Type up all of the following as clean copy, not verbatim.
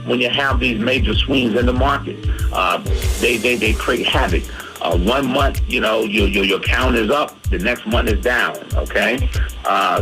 when you have these major swings in the market. They create havoc. 1 month, your count is up. The next month is down, okay?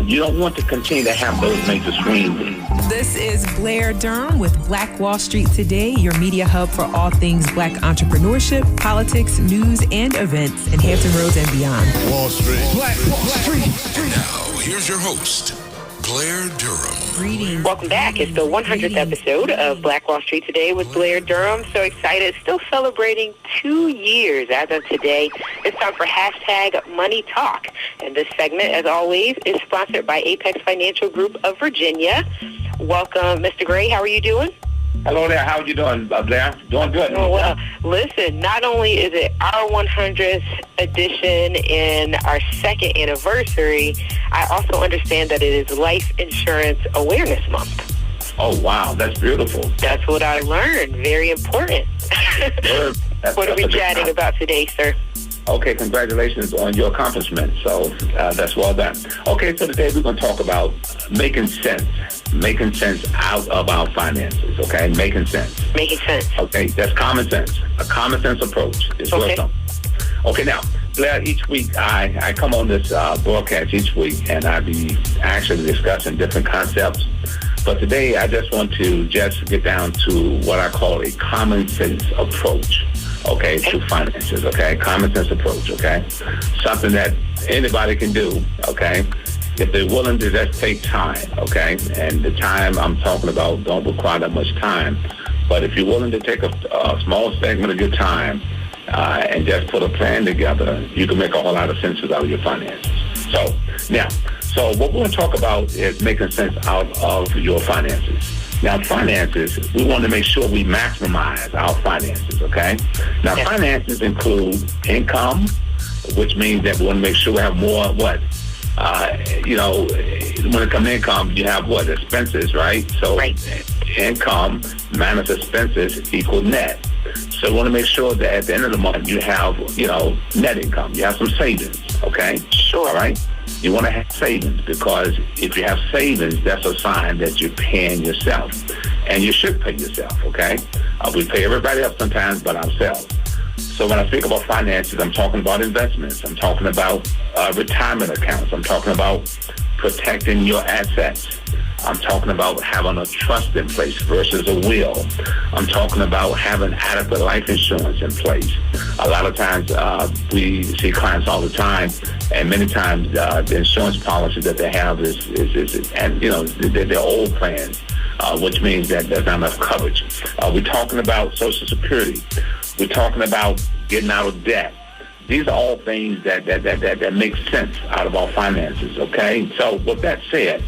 You don't want to continue to have those major swings. This is Blair Durham with Black Wall Street Today, your media hub for all things Black entrepreneurship, politics, news, and events in Hampton Roads and beyond. Wall Street. Black Wall Street. And now, here's your host, Blair Durham. Greetings. Welcome back. It's the 100th episode of Black Wall Street Today with Blair Durham. So excited. Still celebrating 2 years as of today. It's time for hashtag Money Talk. And this segment, as always, is sponsored by Apex Financial Group of Virginia. Welcome, Mr. Gray. How are you doing? Hello there. How are you doing, Blair? Doing good. Oh, well, listen, not only is it our 100th edition and our second anniversary, I also understand that it is Life Insurance Awareness Month. Oh, wow. That's beautiful. That's what I learned. Very important. What are we chatting about today, sir? Okay, congratulations on your accomplishment. So that's well done. Okay, so today we're going to talk about making sense out of our finances, okay? Making sense. Making sense. Okay, that's common sense. A common sense approach is Okay. worth Okay, now, Blair, each week I come on this broadcast each week, and I be actually discussing different concepts. But today I just want to get down to what I call a common sense approach, okay, to finances, okay? Common sense approach, okay? Something that anybody can do, okay? If they're willing to just take time, okay? And the time I'm talking about don't require that much time. But if you're willing to take a small segment of your time and just put a plan together, you can make a whole lot of sense out of your finances. So what we're going to talk about is making sense out of your finances. Now, finances, we want to make sure we maximize our finances, okay? Now, finances include income, which means that we want to make sure we have more, when it comes to income, you have expenses, right? So income minus expenses equal net. So we want to make sure that at the end of the month you have, net income. You have some savings, okay? Sure. All right? You want to have savings because if you have savings, that's a sign that you're paying yourself. And you should pay yourself, okay? We pay everybody else sometimes but ourselves. So when I speak about finances, I'm talking about investments. I'm talking about retirement accounts. I'm talking about protecting your assets. I'm talking about having a trust in place versus a will. I'm talking about having adequate life insurance in place. A lot of times we see clients all the time, and many times the insurance policy that they have is they're old plans, which means that there's not enough coverage. We're talking about Social Security. We're talking about getting out of debt. These are all things that make sense out of our finances, okay? So with that said,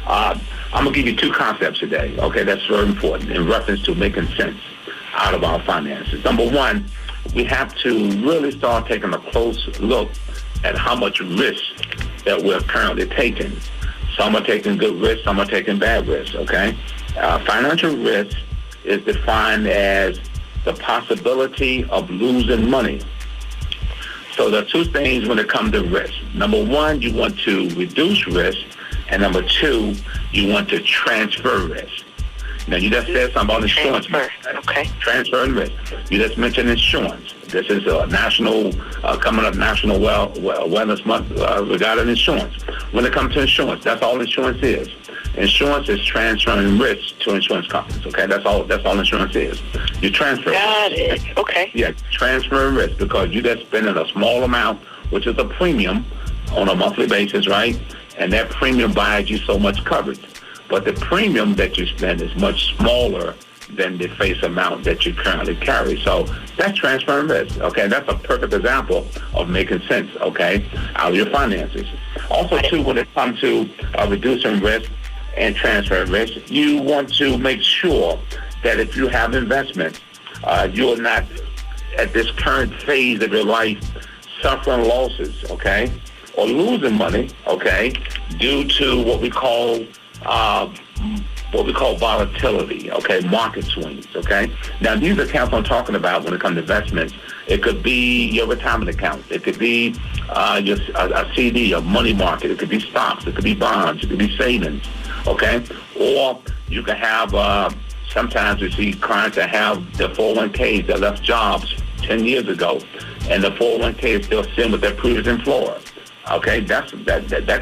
I'm going to give you two concepts today, okay? That's very important in reference to making sense out of our finances. Number one, we have to really start taking a close look at how much risk that we're currently taking. Some are taking good risk, some are taking bad risk, okay? Financial risk is defined as the possibility of losing money. So there are two things when it comes to risk. Number one, you want to reduce risk. And number two, you want to transfer risk. Now, you just said something about insurance. Okay. Transfer and risk. You just mentioned insurance. This is a national, coming up National Wellness Month regarding insurance. When it comes to insurance, that's all insurance is. Insurance is transferring risk to insurance companies, okay? That's all insurance is. You transfer Got risk. it. Okay. Yeah, transferring risk because you're just spending a small amount, which is a premium on a monthly basis, right? And that premium buys you so much coverage. But the premium that you spend is much smaller than the face amount that you currently carry. So that's transferring risk, okay? That's a perfect example of making sense, okay, out of your finances. Also, too, when it comes to reducing risk and transferring risk, you want to make sure that if you have investments, you're not, at this current phase of your life, suffering losses, okay, or losing money, okay, due to what we call volatility, okay, market swings, okay? Now, these accounts I'm talking about when it comes to investments, it could be your retirement account. It could be a CD, a money market. It could be stocks. It could be bonds. It could be savings, okay? Or you can have Sometimes we see clients that have their 401ks that left jobs 10 years ago, and the 401k is still sitting with their previous employer. Okay, that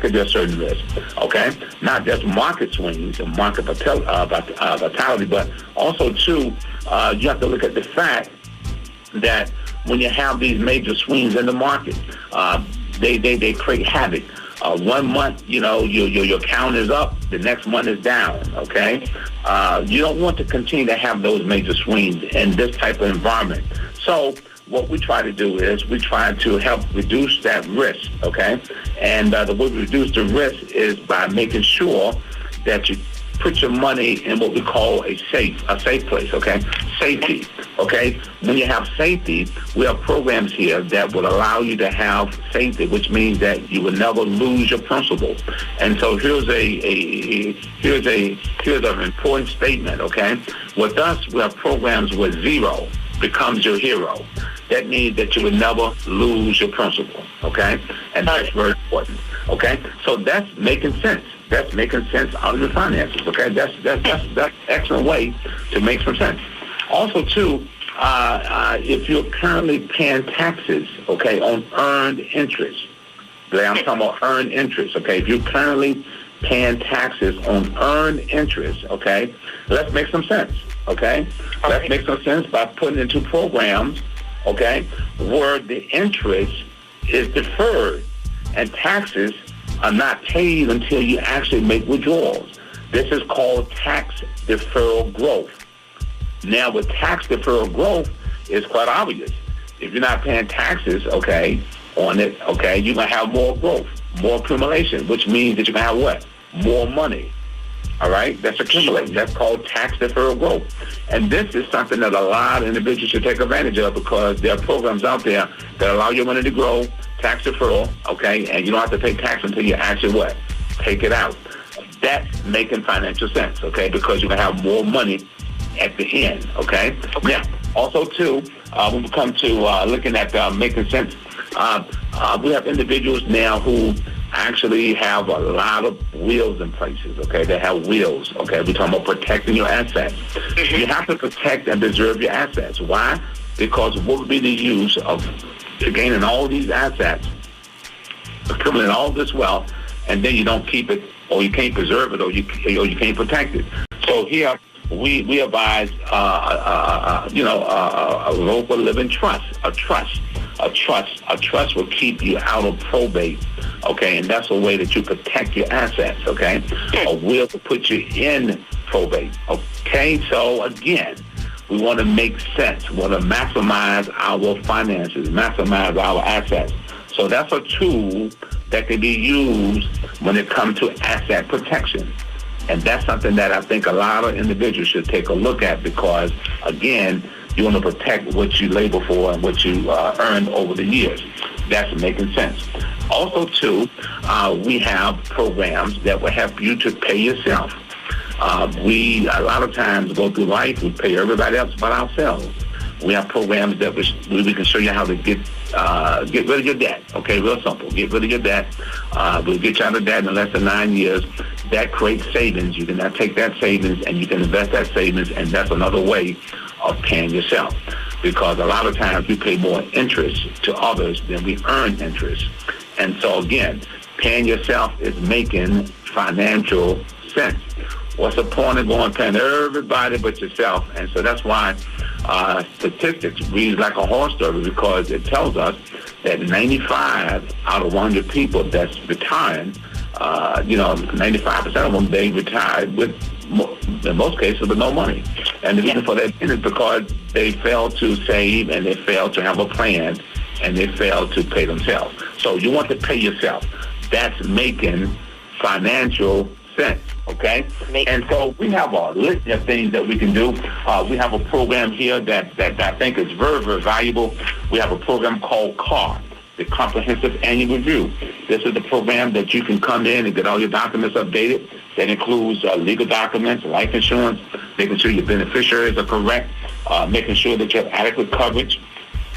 could be a certain risk. Okay, not just market swings and market vitality, but also too, you have to look at the fact that when you have these major swings in the market, they create havoc. 1 month, your count is up, the next month is down, okay? You don't want to continue to have those major swings in this type of environment. So what we try to do is we try to help reduce that risk, okay? And the way we reduce the risk is by making sure that you put your money in what we call a safe place, okay? Safety, okay? When you have safety, we have programs here that will allow you to have safety, which means that you will never lose your principal. And so here's an important statement, okay? With us, we have programs where zero becomes your hero. That means that you will never lose your principal, okay? And that's very important, okay? So that's making sense. That's making sense out of your finances, okay? That's an excellent way to make some sense. Also, too, if you're currently paying taxes, okay, on earned interest, I'm talking about earned interest, okay? If you're currently paying taxes on earned interest, okay, let's make some sense, okay? Let's make some sense by putting into programs, okay, where the interest is deferred and taxes are not paid until you actually make withdrawals. This is called tax deferral growth. Now, with tax deferral growth, it's quite obvious. If you're not paying taxes, okay, on it, okay, you're going to have more growth, more accumulation, which means that you're going to have what? More money. All right? That's accumulating. That's called tax deferral growth. And this is something that a lot of individuals should take advantage of because there are programs out there that allow your money to grow, tax deferral, okay, and you don't have to pay tax until you actually what? Take it out. That's making financial sense, okay, because you're going to have more money at the end, okay? Now, also, too, when we come to looking at making sense, we have individuals now who actually have a lot of wills in places, okay? They have wills, okay? We're talking about protecting your assets. You have to protect and preserve your assets. Why? Because what would be the use of gaining all these assets, accumulating all this wealth, and then you don't keep it, or you can't preserve it, or you can't protect it. So here, we advise, a local living trust. A trust will keep you out of probate, okay? And that's a way that you protect your assets, okay? A will to put you in probate, okay? So again, we want to make sense. We want to maximize our finances, maximize our assets. So that's a tool that can be used when it comes to asset protection. And that's something that I think a lot of individuals should take a look at because, again, you want to protect what you labor for and what you earned over the years. That's making sense. Also, too, we have programs that will help you to pay yourself. We, a lot of times, go through life, we pay everybody else but ourselves. We have programs that we can show you how to get rid of your debt. Okay, real simple. Get rid of your debt. We'll get you out of debt in less than 9 years. That creates savings. You can now take that savings and you can invest that savings, and that's another way of paying yourself. Because a lot of times we pay more interest to others than we earn interest. And so again, paying yourself is making financial sense. What's the point of going paying everybody but yourself? And so that's why statistics reads like a horror story because it tells us that 95 out of 100 people that's retiring, 95% of them, they retired with, in most cases, with no money. And the reason for that is because they failed to save and they failed to have a plan and they failed to pay themselves. So you want to pay yourself. That's making financial sense. Okay? And so we have a list of things that we can do. We have a program here that I think is very, very valuable. We have a program called CAR, the Comprehensive Annual Review. This is the program that you can come in and get all your documents updated. That includes legal documents, life insurance, making sure your beneficiaries are correct, making sure that you have adequate coverage.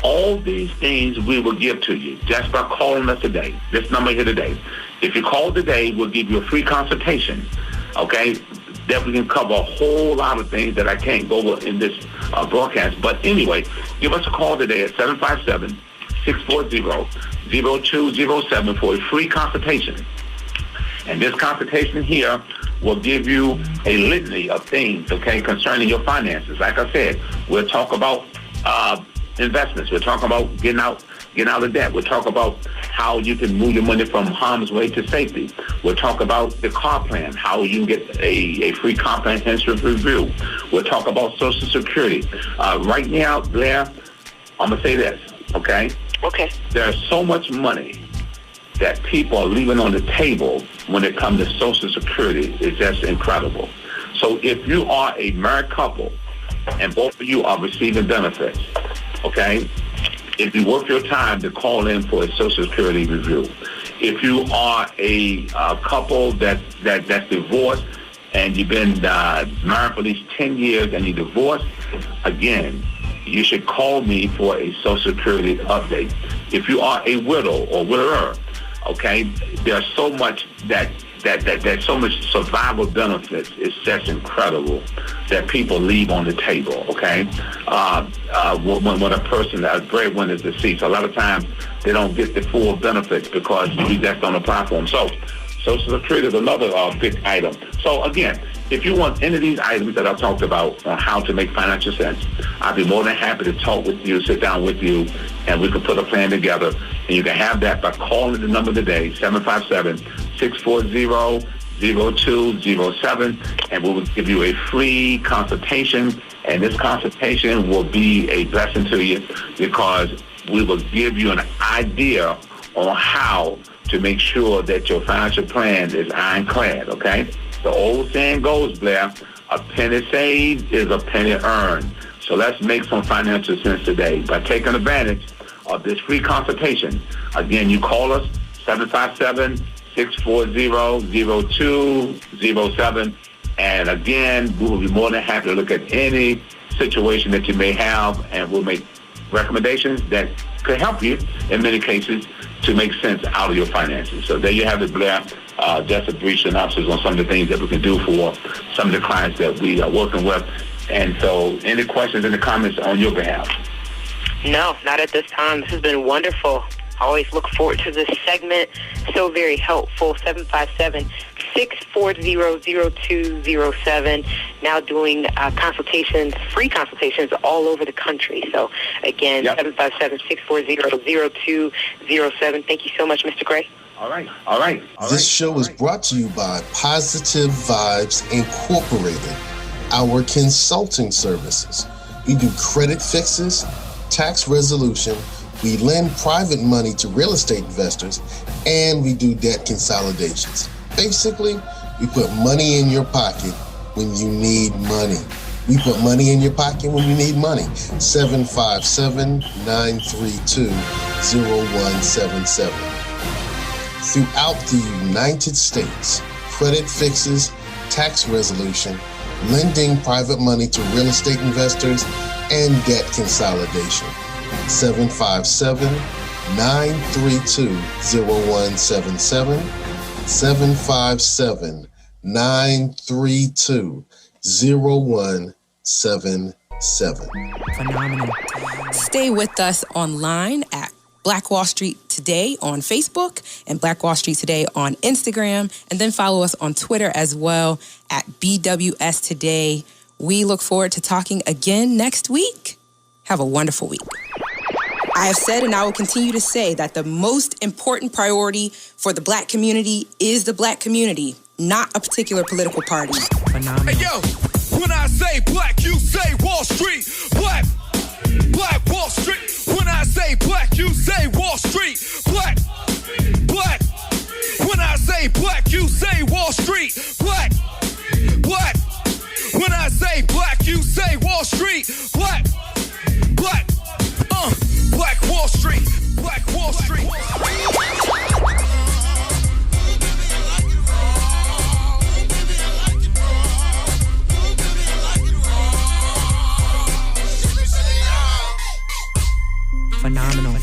All these things we will give to you just by calling us today. This number here today. If you call today, we'll give you a free consultation. Okay? that we can cover a whole lot of things that I can't go over in this broadcast. But anyway, give us a call today at 757-640-0207 for a free consultation. And this consultation here will give you a litany of things, okay, concerning your finances. Like I said, we'll talk about investments. We'll talk about getting out of debt. We'll talk about how you can move your money from harm's way to safety. We'll talk about the car plan, how you can get a free comprehensive review. We'll talk about Social Security. Right now, Blair, I'm going to say this, okay? Okay. There's so much money that people are leaving on the table when it comes to Social Security. It's just incredible. So if you are a married couple and both of you are receiving benefits, okay, if you work your time to call in for a Social Security review, if you are a couple that's divorced and you've been married for at least 10 years and you're divorced, again, you should call me for a Social Security update. If you are a widow or widower, okay, there's so much there's so much survival benefits. It's just incredible that people leave on the table, okay? When a person, a breadwinner, is deceased, a lot of times they don't get the full benefits because we just don't apply for them. So Social Security is another big item. So again, if you want any of these items that I talked about on how to make financial sense, I'd be more than happy to talk with you, sit down with you, and we can put a plan together. And you can have that by calling the number today, 757-640-0207, and we will give you a free consultation. And this consultation will be a blessing to you because we will give you an idea on how to make sure that your financial plan is ironclad, okay? The old saying goes, Blair, a penny saved is a penny earned. So let's make some financial sense today by taking advantage of this free consultation. Again, you call us, 757-640-0207. And again, we will be more than happy to look at any situation that you may have, and we'll make recommendations that could help you, in many cases, to make sense out of your finances. So there you have it, Blair. Just a brief synopsis on some of the things that we can do for some of the clients that we are working with. And so any questions in the comments on your behalf? No, not at this time. This has been wonderful. I always look forward to this segment. So very helpful. 757-640-0207. Now doing consultations, free consultations all over the country. So again, 757-640-0207. Thank you so much, Mr. Gray. All right. This show is brought to you by Positive Vibes Incorporated, our consulting services. We do credit fixes, tax resolution, we lend private money to real estate investors, and we do debt consolidations. Basically, we put money in your pocket when you need money. We put money in your pocket when you need money. 757-932-0177. Throughout the United States, credit fixes, tax resolution, lending private money to real estate investors, and debt consolidation. 757-932-0177. 757-932-0177. Phenomenal. Stay with us online at Black Wall Street Today on Facebook and Black Wall Street Today on Instagram, and then follow us on Twitter as well at BWS Today. We look forward to talking again next week. Have a wonderful week. I have said and I will continue to say that the most important priority for the Black community is the Black community, not a particular political party. Phenomenal. Hey, yo, when I say Black, you say Wall Street. Black Wall Street. When I say Black, you say Wall Street. Black. When I say Black, you say Wall Street. Black. When I say Black, you say Wall Street. Black. Black Wall Street. Black Wall Street. Phenomenal.